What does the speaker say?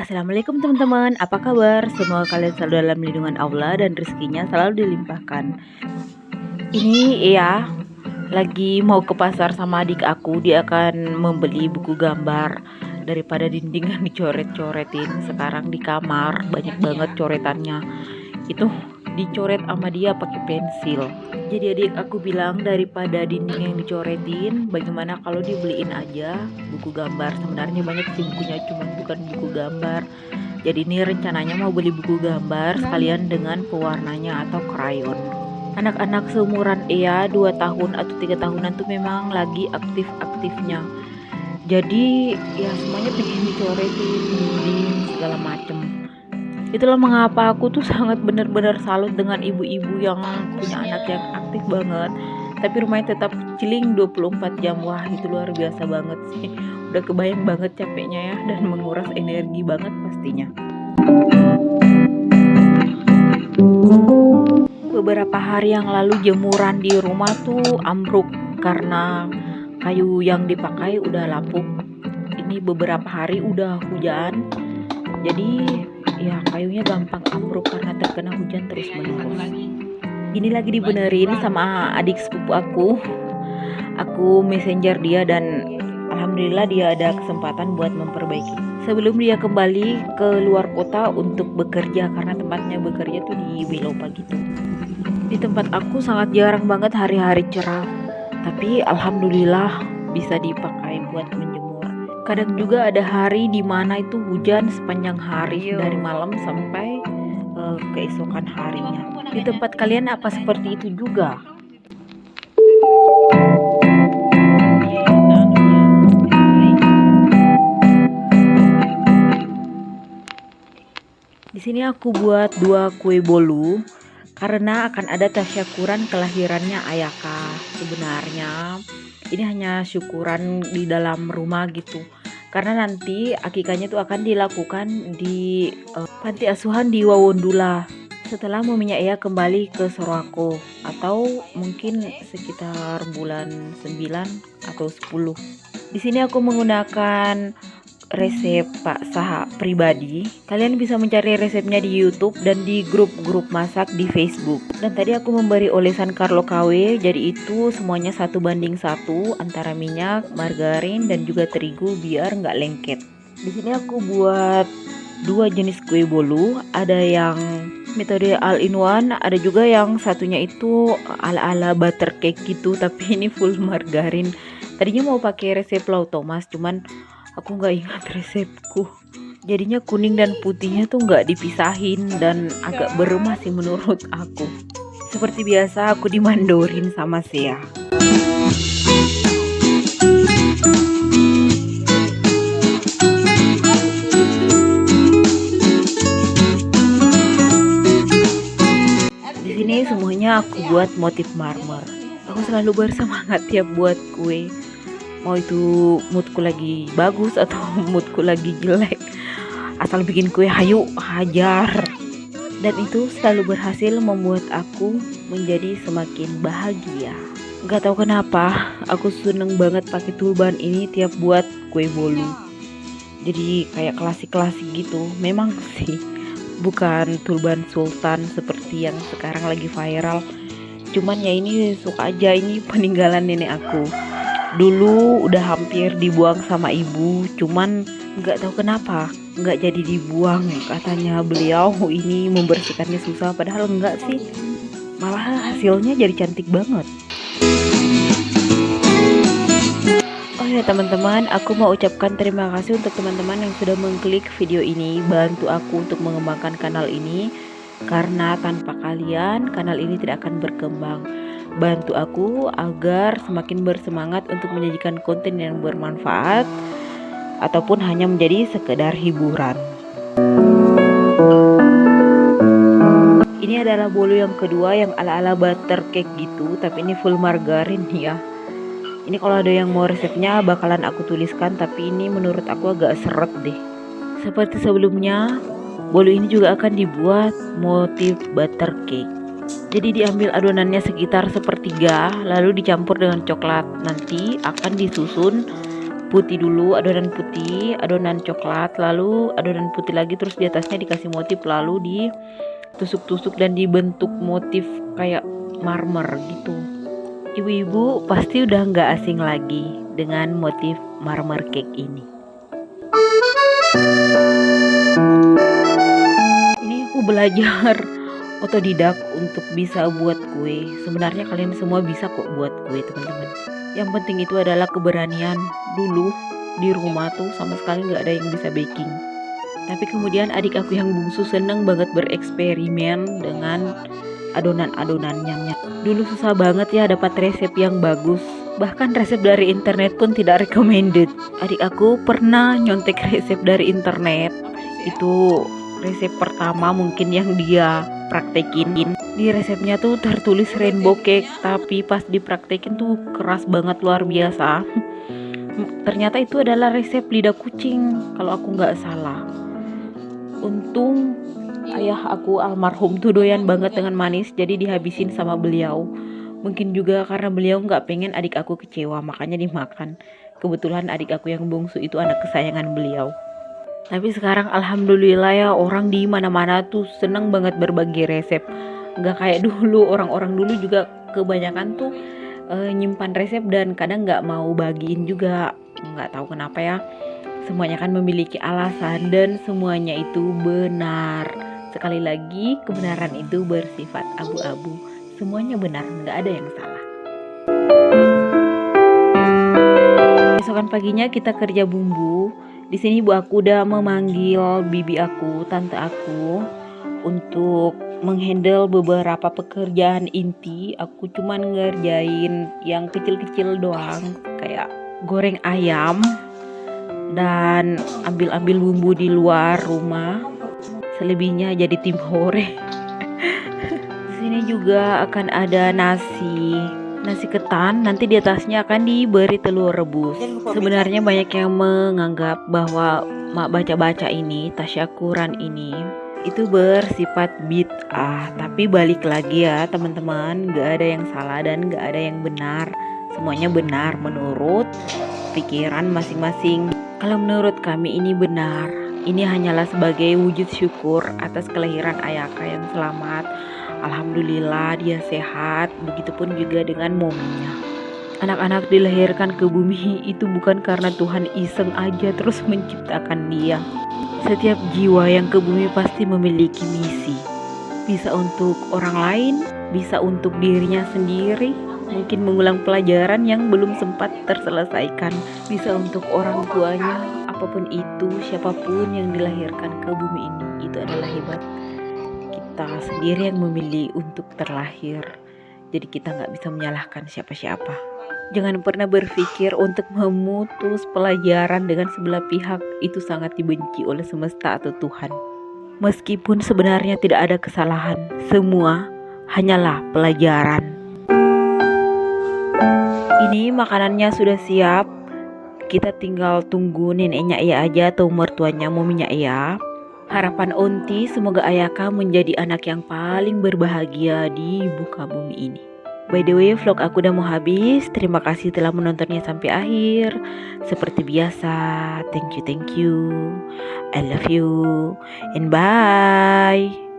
Assalamualaikum teman-teman, apa kabar? Semoga kalian selalu dalam lindungan Allah dan rezekinya selalu dilimpahkan. Ini ya, lagi mau ke pasar sama adik aku. Dia akan membeli buku gambar. Daripada dinding yang dicoret-coretin, sekarang di kamar banyak banget coretannya. Itu dicoret sama dia pakai pensil. Jadi adik aku bilang daripada dinding yang dicoretin, bagaimana kalau dibeliin aja buku gambar. Sebenarnya banyak sih bukunya, cuman bukan buku gambar. Jadi ini rencananya mau beli buku gambar sekalian dengan pewarnanya atau krayon. Anak-anak seumuran Ea 2 tahun atau 3 tahunan tuh memang lagi aktif-aktifnya. Jadi ya semuanya pengen dicoretin, dinding segala macem. Itulah mengapa aku tuh sangat benar-benar salut dengan ibu-ibu yang punya anak yang aktif banget. Tapi rumahnya tetap ciling 24 jam. Wah, itu luar biasa banget sih. Udah kebayang banget capeknya ya, dan menguras energi banget pastinya. Beberapa hari yang lalu jemuran di rumah tuh ambruk karena kayu yang dipakai udah lapuk. Ini beberapa hari udah hujan. Jadi ya kayunya gampang ambruk karena terkena hujan terus menerus. Ini lagi dibenerin sama adik sepupu aku messenger dia dan alhamdulillah dia ada kesempatan buat memperbaiki sebelum dia kembali ke luar kota untuk bekerja, karena tempatnya bekerja tuh di Belopa gitu. Di tempat aku sangat jarang banget hari-hari cerah, tapi alhamdulillah bisa dipakai buat menjemur. Kadang juga ada hari dimana itu hujan sepanjang hari dari malam sampai keesokan harinya. Di tempat kalian apa seperti itu juga? Di sini aku buat 2 kue bolu karena akan ada tasyakuran kelahirannya Ayaka. Sebenarnya ini hanya syukuran di dalam rumah gitu. Karena nanti akikahnya tuh akan dilakukan di panti asuhan di Wawondula setelah maminya Ea kembali ke Sorowako, atau mungkin sekitar bulan 9 atau 10. Di sini aku menggunakan resep Pak Saha pribadi. Kalian bisa mencari resepnya di YouTube dan di grup-grup masak di Facebook. Dan tadi aku memberi olesan Carlo KW, jadi itu semuanya 1:1 antara minyak, margarin dan juga terigu biar nggak lengket. Di sini aku buat 2 jenis kue bolu, ada yang metode all-in-one, ada juga yang satunya itu ala-ala butter cake gitu, tapi ini full margarin. Tadinya mau pakai resep Lau Thomas, cuman aku nggak ingat resepku. Jadinya kuning dan putihnya tuh nggak dipisahin dan agak beremah sih menurut aku. Seperti biasa aku dimandorin sama Sea. Di sini semuanya aku buat motif marmer. Aku selalu bersemangat tiap buat kue. Mau itu moodku lagi bagus atau moodku lagi jelek, asal bikin kue hayu hajar. Dan itu selalu berhasil membuat aku menjadi semakin bahagia. Gak tahu kenapa aku seneng banget pakai tulban ini tiap buat kue bolu. Jadi kayak klasik-klasik gitu. Memang sih bukan tulban sultan seperti yang sekarang lagi viral, cuman ya ini suka aja, ini peninggalan nenek aku. Dulu udah hampir dibuang sama ibu, cuman nggak tahu kenapa nggak jadi dibuang. Katanya beliau ini membersihkannya susah, padahal enggak sih, malah hasilnya jadi cantik banget. Oh ya teman-teman, aku mau ucapkan terima kasih untuk teman-teman yang sudah mengklik video ini, bantu aku untuk mengembangkan kanal ini, karena tanpa kalian kanal ini tidak akan berkembang. Bantu aku agar semakin bersemangat untuk menyajikan konten yang bermanfaat ataupun hanya menjadi sekedar hiburan. Ini adalah bolu yang kedua yang ala-ala butter cake gitu, tapi ini full margarin ya. Ini kalau ada yang mau resepnya bakalan aku tuliskan, tapi ini menurut aku agak seret deh. Seperti sebelumnya, bolu ini juga akan dibuat motif butter cake. Jadi diambil adonannya sekitar sepertiga, lalu dicampur dengan coklat. Nanti akan disusun putih dulu, adonan putih, adonan coklat, lalu adonan putih lagi, terus di atasnya dikasih motif, lalu ditusuk-tusuk dan dibentuk motif kayak marmer gitu. Ibu-ibu pasti udah nggak asing lagi dengan motif marmer cake ini. Ini aku belajar otodidak untuk bisa buat kue. Sebenarnya kalian semua bisa kok buat kue, teman-teman. Yang penting itu adalah keberanian. Dulu di rumah tuh sama sekali nggak ada yang bisa baking. Tapi kemudian adik aku yang bungsu seneng banget bereksperimen dengan adonan-adonannya. Dulu susah banget ya dapat resep yang bagus. Bahkan resep dari internet pun tidak recommended. Adik aku pernah nyontek resep dari internet. Itu resep pertama mungkin yang dia praktekin. Di resepnya tuh tertulis rainbow cake, tapi pas dipraktekin tuh keras banget, luar biasa. Ternyata itu adalah resep lidah kucing kalau aku nggak salah. Untung ayah aku almarhum tuh doyan banget dengan manis, jadi dihabisin sama beliau. Mungkin juga karena beliau nggak pengen adik aku kecewa, makanya dimakan. Kebetulan adik aku yang bungsu itu anak kesayangan beliau. Tapi sekarang alhamdulillah ya, orang di mana-mana tuh seneng banget berbagi resep. Nggak kayak dulu, orang-orang dulu juga kebanyakan tuh nyimpan resep dan kadang nggak mau bagiin juga. Nggak tahu kenapa ya. Semuanya kan memiliki alasan dan semuanya itu benar. Sekali lagi, kebenaran itu bersifat abu-abu. Semuanya benar, nggak ada yang salah. Besokan paginya kita kerja bumbu. Di sini ibu aku udah memanggil bibi aku, tante aku, untuk menghandle beberapa pekerjaan inti. Aku cuman ngerjain yang kecil-kecil doang, kayak goreng ayam dan ambil-ambil bumbu di luar rumah. Selebihnya jadi tim hore. Di sini juga akan ada nasi ketan, nanti di atasnya akan diberi telur rebus. Sebenarnya banyak yang menganggap bahwa mak baca-baca ini, tasyakuran ini itu bersifat bid'ah, tapi balik lagi ya teman-teman, gak ada yang salah dan gak ada yang benar. Semuanya benar menurut pikiran masing-masing. Kalau menurut kami ini benar. Ini hanyalah sebagai wujud syukur atas kelahiran Ayaka yang selamat. Alhamdulillah dia sehat, begitupun juga dengan mominya. Anak-anak dilahirkan ke bumi itu bukan karena Tuhan iseng aja terus menciptakan dia. Setiap jiwa yang ke bumi pasti memiliki misi. Bisa untuk orang lain, bisa untuk dirinya sendiri, mungkin mengulang pelajaran yang belum sempat terselesaikan, bisa untuk orang tuanya. Apapun itu, siapapun yang dilahirkan ke bumi ini, itu adalah hebat. Kita sendiri yang memilih untuk terlahir, jadi kita gak bisa menyalahkan siapa-siapa. Jangan pernah berpikir untuk memutus pelajaran dengan sebelah pihak, itu sangat dibenci oleh semesta atau Tuhan. Meskipun sebenarnya tidak ada kesalahan, semua hanyalah pelajaran. Ini makanannya sudah siap. Kita tinggal tunggu neneknya Iya aja atau mertuanya mominya Iya. Harapan Onti semoga Ayaka menjadi anak yang paling berbahagia di muka bumi ini. By the way, vlog aku udah mau habis. Terima kasih telah menontonnya sampai akhir. Seperti biasa, thank you. I love you and bye.